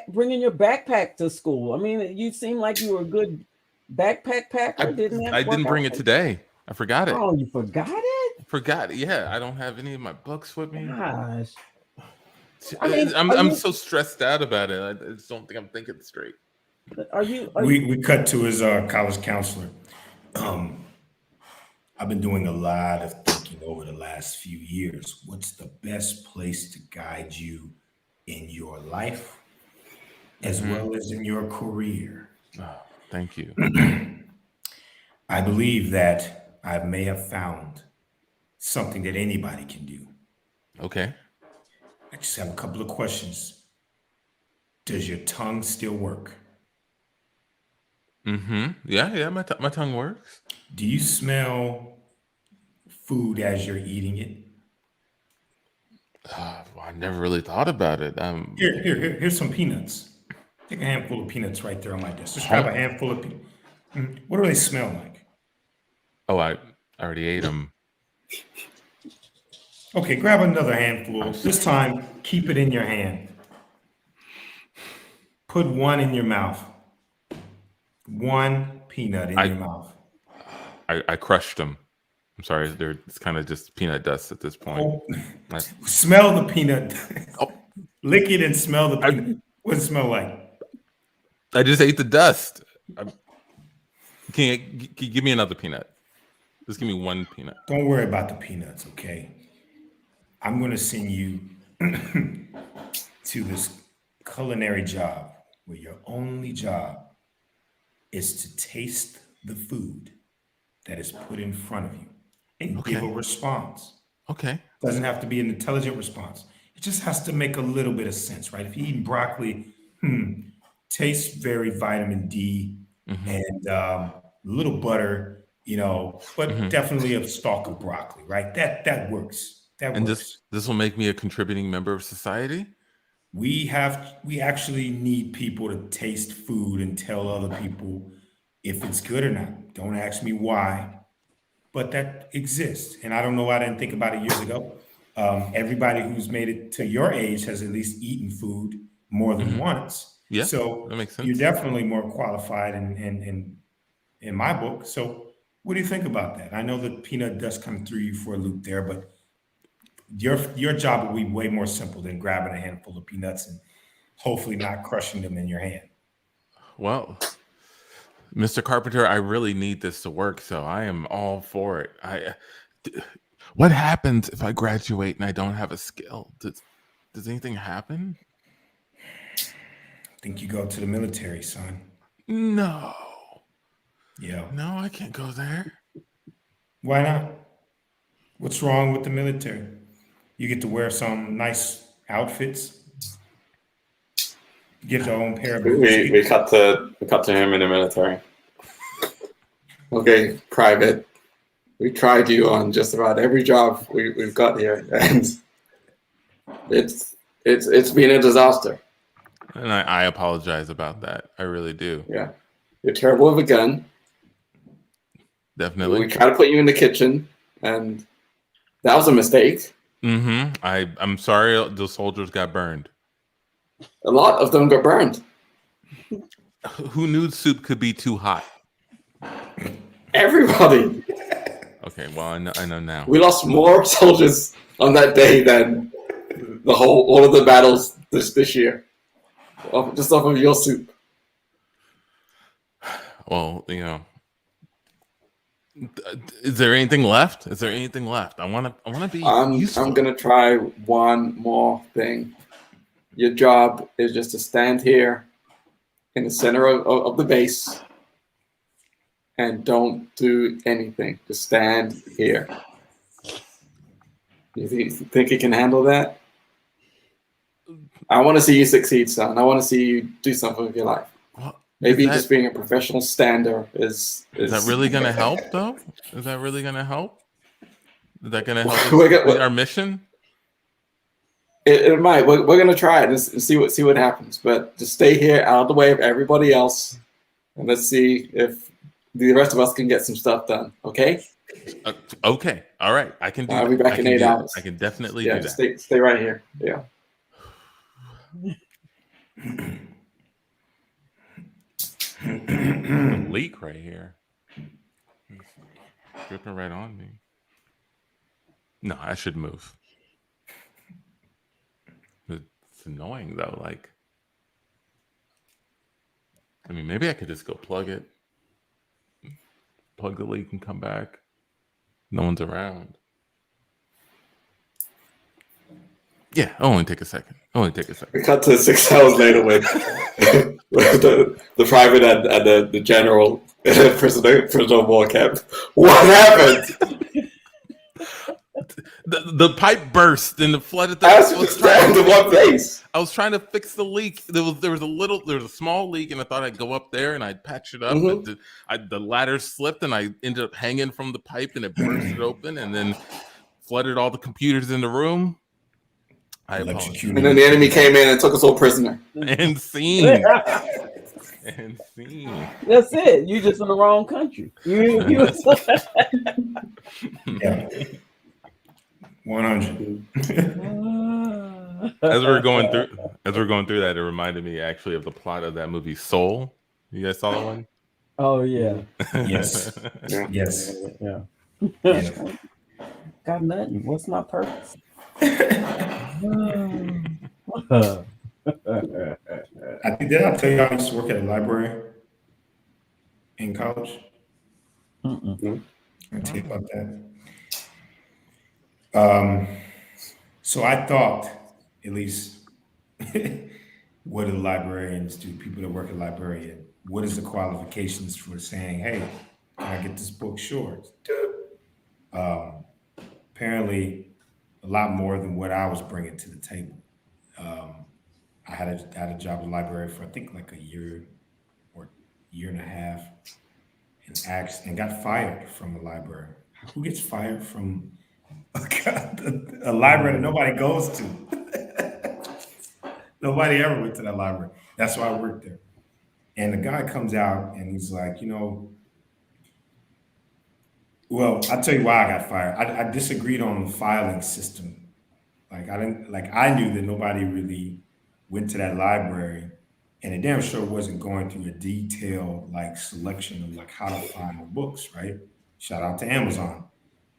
bringing your backpack to school? I mean, you seem like you were a good backpack packer. I, Didn't that I work didn't out bring it for you? today. I forgot it. Oh, you forgot it? Forgot it. Yeah, I don't have any of my books with me. Gosh. I mean, I'm so stressed out about it. I just don't think I'm thinking straight. are you are you We cut to his college counselor. Um, I've been doing a lot of thinking over the last few years. What's the best place to guide you in your life as Hmm. well as in your career? Oh, thank you. I believe that I may have found something that anybody can do. Okay. I just have a couple of questions. Does your tongue still work? Mm-hmm. Yeah. My tongue works. Do you smell food as you're eating it? Well, I never really thought about it. Here's some peanuts. Take a handful of peanuts right there on my desk. Just grab a Home. handful of peanuts. What do they smell like? Oh, I already ate them. Okay, grab another handful. I'm This sorry. time, keep it in your hand. Put one in your mouth. One peanut in your mouth? I crushed them. I'm sorry, it's kind of just peanut dust at this point. Oh, smell the peanut. Oh. Lick it and smell the peanut. What does it smell like? I just ate the dust. Can you give me another peanut? Just give me one peanut. Don't worry about the peanuts, okay? I'm going to send you to this culinary job where your only job is to taste the food that is put in front of you and give a response. Okay. Doesn't have to be an intelligent response. It just has to make a little bit of sense, right? If you eat broccoli, tastes very vitamin D and a little butter, but definitely a stalk of broccoli, right? That works. And this will make me a contributing member of society? We actually need people to taste food and tell other people if it's good or not. Don't ask me why, but that exists. And I don't know why I didn't think about it years ago. Everybody who's made it to your age has at least eaten food more than once. Yeah, so that makes sense. You're definitely more qualified in my book. So what do you think about that? I know the peanut dust come through you for a loop there, but your job will be way more simple than grabbing a handful of peanuts and hopefully not crushing them in your hand. Well, Mr. Carpenter, I really need this to work, so I am all for it. What happens if I graduate and I don't have a skill? Does anything happen? I think you go to the military, son. No. Yeah. No, I can't go there. Why not? What's wrong with the military? You get to wear some nice outfits. Get your own pair of boots. We cut to him in the military. Okay, private. We tried you on just about every job we've got here, and it's been a disaster. And I apologize about that. I really do. Yeah, you're terrible with a gun. Definitely. We tried to put you in the kitchen, and that was a mistake. I'm sorry the soldiers got burned. A lot of them got burned. Who knew soup could be too hot? Everybody. Okay, well I know now. We lost more soldiers on that day than all of the battles this year. Just off of your soup. Well, is there anything left? I want to be useful. I'm gonna try one more thing. Your job is just to stand here in the center of the base and don't do anything. Just stand here. You think you can handle that? I want to see you succeed, son. I want to see you do something with your life. Well, maybe just being a professional stander is that really going to help, though? Is that really going to help? Is that going to help with our mission? It might. We're going to try it and see what happens. But just stay here out of the way of everybody else, and let's see if the rest of us can get some stuff done. Okay? Okay. All right. I can do that. I'll be back in 8 hours. I can definitely do that. Stay right here. Yeah. A leak right here. It's dripping right on me. No, I should move. It's annoying though. Like, I mean, maybe I could just go plug it, plug the leak, and come back. No one's around. Yeah, it'll only take a second. We cut to 6 hours later with the private and the general in a prisoner of war camp. What happened? The pipe burst and the flood at the. I was trying to fix the leak. There was a small leak, and I thought I'd go up there and I'd patch it up. But the ladder slipped, and I ended up hanging from the pipe, and it bursted open, and then flooded all the computers in the room. I apologize. And then the enemy came in and took us all prisoner. And scene. And scene. That's it. You just in the wrong country. You yeah. 100. As we're going through that, it reminded me actually of the plot of that movie Soul. You guys saw that one? Oh yeah. Yes. Yeah. Yes. Yeah. Yeah. Got nothing. What's my purpose? I think, did I tell you I used to work at a library in college? Mm-mm. No? I tell you about that. Um, so I thought, at least, what do librarians do? People that work at librarian, what is the qualifications for saying, "Hey, can I get this book short?" Um, Apparently, a lot more than what I was bringing to the table. Um, I had a job in the library for I think like a year or year and a half, and asked and got fired from a library. Who gets fired from a library that nobody goes to? Nobody ever went to that library. That's why I worked there. And the guy comes out and he's like, well, I'll tell you why I got fired. I disagreed on the filing system. Like I didn't like I knew that nobody really went to that library, and it damn sure wasn't going through a detailed like selection of like how to find the books, right? Shout out to Amazon.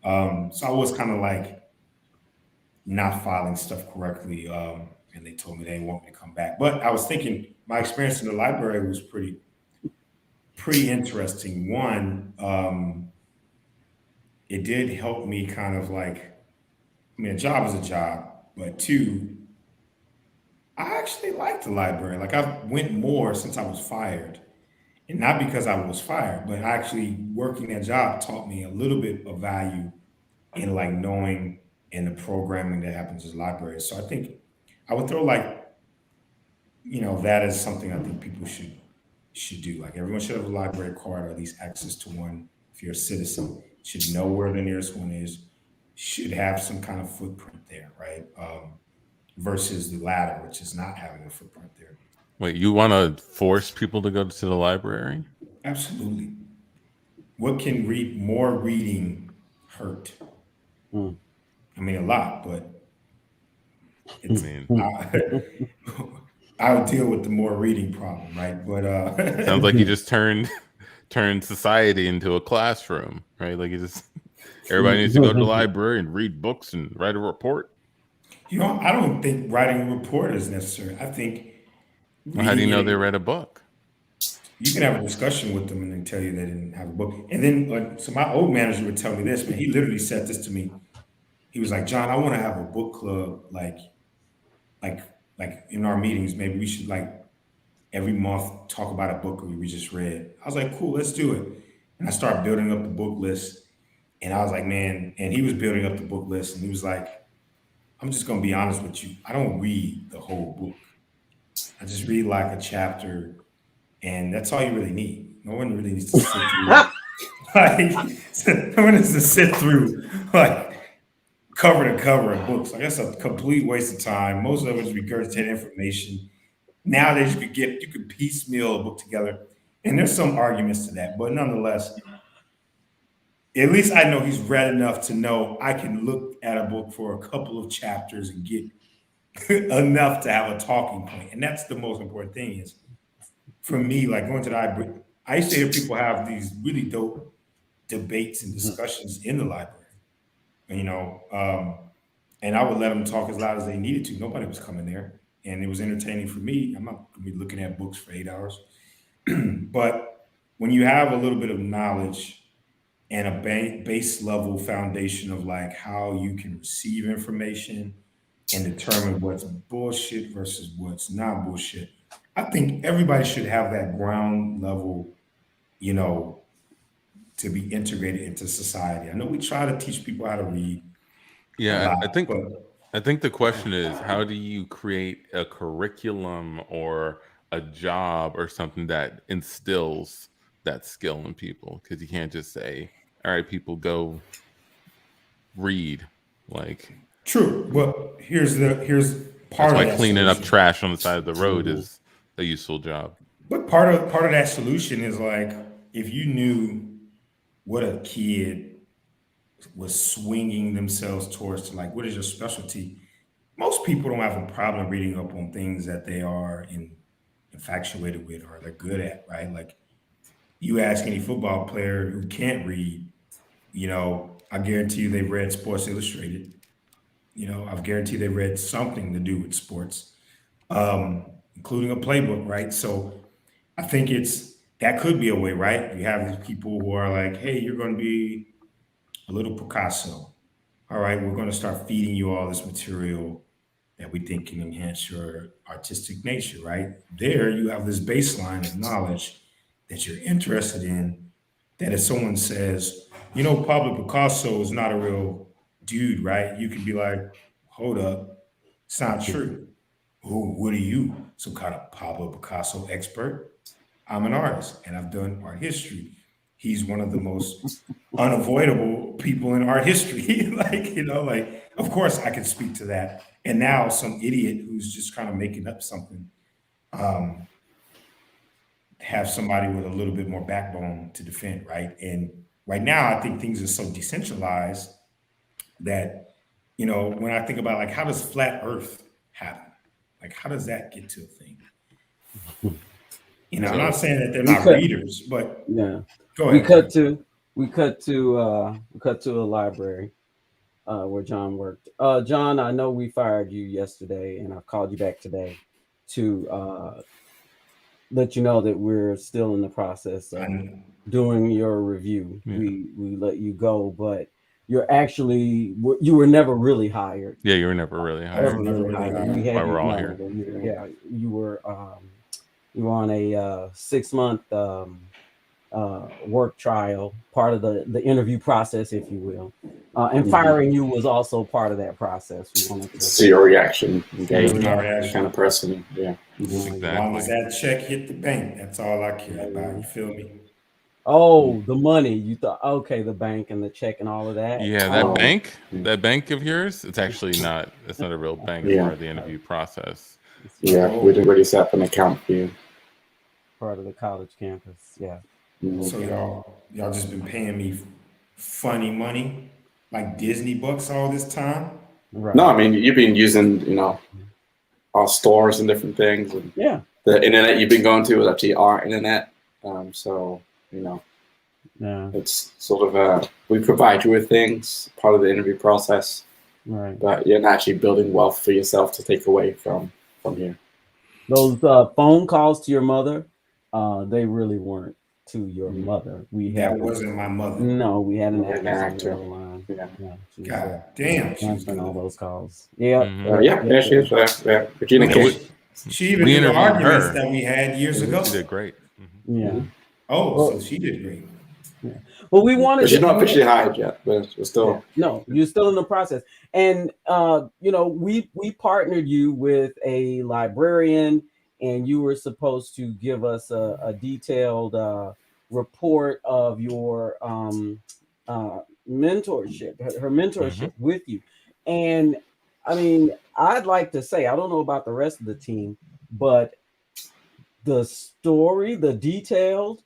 So I was kind of like not filing stuff correctly, and they told me they didn't want me to come back. But I was thinking my experience in the library was pretty interesting. One, it did help me kind of like, I mean, a job is a job, but two, I actually liked the library. Like I went more since I was fired, and not because I was fired, but actually working that job taught me a little bit of value in like knowing and the programming that happens in libraries. So I think I would throw like, that is something I think people should do. Like everyone should have a library card or at least access to one. If you're a citizen, should know where the nearest one is. Should have some kind of footprint there, right? Versus the latter, which is not having a footprint there. Wait, you want to force people to go to the library? Absolutely. What can more reading hurt? Mm. I mean, a lot, but I it's mean, I'll deal with the more reading problem, right? But sounds like you just turned society into a classroom, right? Like everybody needs to go to the library and read books and write a report. I don't think writing a report is necessary. I think Well, how do you reading know it, they read a book? you can have a discussion with them and then tell you they didn't have a book. And then, like, so my old manager would tell me this, man. He literally said this to me. He was like, "John, I want to have a book club, like, like in our meetings. Maybe we should like every month talk about a book we just read." I was like, "Cool, let's do it." And I started building up the book list. And I was like, man, and he was building up the book list, and he was like, "I'm just gonna be honest with you. I don't read the whole book. I just read like a chapter, and that's all you really need. No one really needs to sit through like no one needs to sit through like cover to cover of books. Like that's a complete waste of time. Most of it is regurgitated information. Nowadays you could piecemeal a book together, and there's some arguments to that, but nonetheless, at least I know he's read enough to know I can look at a book for a couple of chapters and get enough to have a talking point. And that's the most important thing is for me, like going to the library, I used to hear people have these really dope debates and discussions in the library. And I would let them talk as loud as they needed to. Nobody was coming there. And it was entertaining for me. I'm not going to be looking at books for 8 hours. But when you have a little bit of knowledge and a base level foundation of like how you can receive information and determine what's bullshit versus what's not bullshit. I think everybody should have that ground level, you know, to be integrated into society. I know we try to teach people how to read a Yeah, lot, I think but I think the question is, how do you create a curriculum or a job or something that instills that skill in people? Because you can't just say, all right, people go read. Like true. But here's that's part of why that cleaning up solution. trash on the side of the road is a useful job. But part of that solution is like if you knew what a kid was swinging themselves towards to like what is your specialty, most people don't have a problem reading up on things that they are infatuated with or they're good at, right? Like you ask any football player who can't read, I guarantee you they've read Sports Illustrated. I've guaranteed they read something to do with sports, including a playbook, right? So I think that could be a way, right? You have these people who are like, hey, you're going to be a little Picasso. All right, we're going to start feeding you all this material that we think can enhance your artistic nature, right? There, you have this baseline of knowledge that you're interested in. That if someone says, Pablo Picasso is not a real dude, right? You can be like, hold up, it's not true. What are you? Some kind of Pablo Picasso expert? I'm an artist and I've done art history. He's one of the most unavoidable people in art history. Of course I can speak to that. And now some idiot who's just kind of making up something, have somebody with a little bit more backbone to defend, right? And right now I think things are so decentralized that, when I think about like, how does flat earth happen? Like, how does that get to a thing? I'm not saying that they're not readers, but yeah. Go ahead. We cut to a library where John worked. John, I know we fired you yesterday, and I called you back today to let you know that we're still in the process of doing your review. Yeah. We let you go, but you were never really hired. Yeah, you were never really hired. We had we're all here. Yeah, you were on a 6-month work trial, part of the interview process, if you will. And firing you was also part of that process. We wanted to see your reaction, engage, kind of person. Yeah. Exactly. As long as that check hit the bank, that's all I care about. You feel me? Oh, the money. You thought, okay, the bank and the check and all of that. Yeah, that bank of yours, it's actually not. It's not a real bank. It's part of the interview process. Yeah, we didn't really set up an account for you. Part of the college campus. Yeah. So y'all just been paying me funny money, like Disney bucks all this time? Right. No, I mean, you've been using, our stores and different things. And the internet you've been going to is actually our internet. So, it's sort of we provide you with things, part of the interview process. Right. But you're not actually building wealth for yourself to take away from here. Those phone calls to your mother, they really weren't to your mother. That wasn't my mother. No, we had an actor on the line. God damn, she was answering all those calls. Yeah. She is. Regina King. She even did the arguments that we had years ago. She did great. Yeah. Oh, so she did great. Yeah. Well, we wanted. But she's not officially hired yet, but we're still. No, you're still in the process, and we partnered you with a librarian, and you were supposed to give us a detailed report of your mentorship, her mentorship with you. And I mean, I'd like to say, I don't know about the rest of the team, but the story, the detailed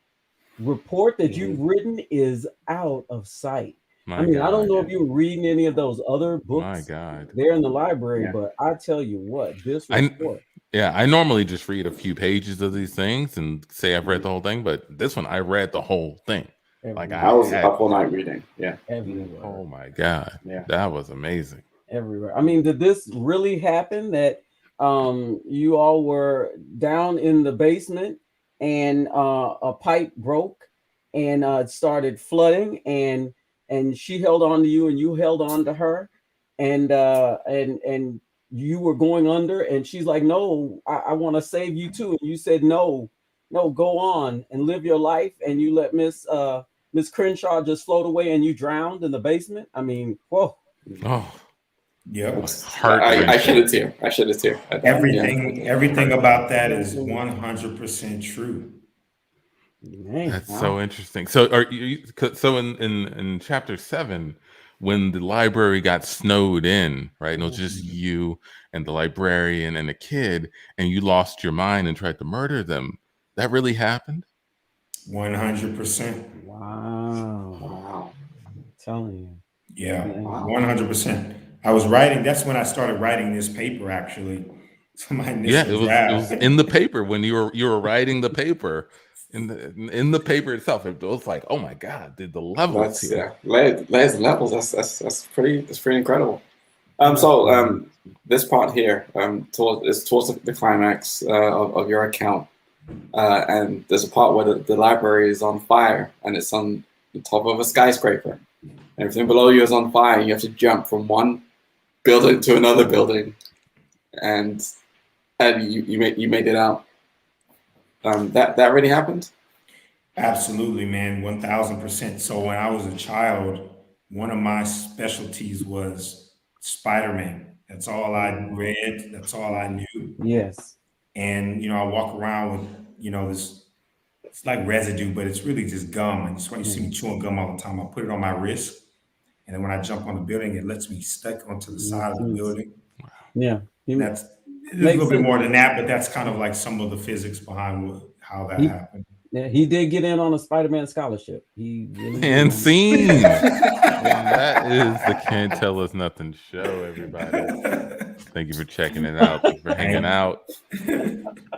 report that you've written is out of sight. I don't know if you were reading any of those other books. My God. They're in the library, but I tell you what, this report. I normally just read a few pages of these things and say I've read the whole thing, but this one I read the whole thing. I was up all night reading. Yeah. Everywhere. Oh my God. Yeah. That was amazing. Everywhere. I mean, did this really happen that you all were down in the basement and a pipe broke and it started flooding and she held on to you and you held on to her and you were going under and she's like, no, I want to save you too. And you said, no, go on and live your life. And you let Miss Crenshaw just float away and you drowned in the basement. I mean, whoa. Oh, yeah. I shed a tear. Everything about that is 100% true. That's so interesting. So in chapter 7, when the library got snowed in, right? And it was just you and the librarian and a kid, and you lost your mind and tried to murder them. That really happened? 100%. Wow. I'm telling you. Yeah, 100%. I was writing. That's when I started writing this paper, actually. So my initial it was in the paper when you were writing the paper. in the paper itself. It was like, oh my god, did the levels here? Layers and levels. That's pretty incredible. This part here, towards the climax of your account, and there's a part where the library is on fire, and it's on the top of a skyscraper. Everything below you is on fire. You have to jump from one building to another building, and you made it out. That really happened? Absolutely, man, 1000%. So when I was a child, one of my specialties was Spider-Man. That's all I read. That's all I knew. Yes. And I walk around with this. It's like residue, but it's really just gum. And that's why you see me chewing gum all the time. I put it on my wrist, and then when I jump on the building, it lets me stick onto the side of the building. Yeah, That's a little bit more than that, but that's kind of like some of the physics behind how that happened. Yeah, he did get in on a Spider-Man scholarship. He really And scene. And that is the Can't Tell Us Nothing show, everybody. Thank you for checking it out. Thank you for hanging out.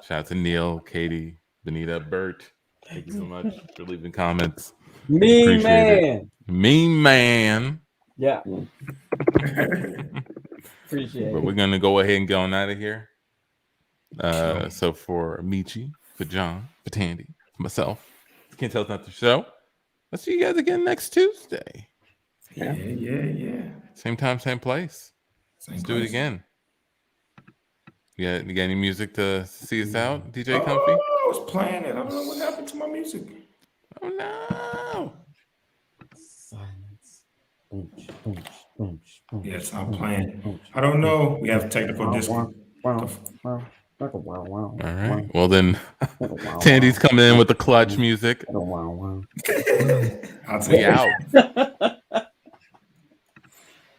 Shout out to Neil, Katie, Benita, Bert. Thank you so much for leaving comments. Mean man. Mean man. Yeah. Appreciate it. But we're gonna go ahead and get on out of here. So for Amechi, for John, for Tandi, for myself, Can't Tell Us Nothing show. Let's see you guys again next Tuesday. Yeah. Same time, same place. Let's do it again. You got any music to see us out, DJ Comfy? I was playing it. I don't know what happened to my music. Oh no! Silence. Yes, I'm playing. I don't know. We have technical difficulties. All right. Well then, Tandy's coming in with the clutch music. I'll We out.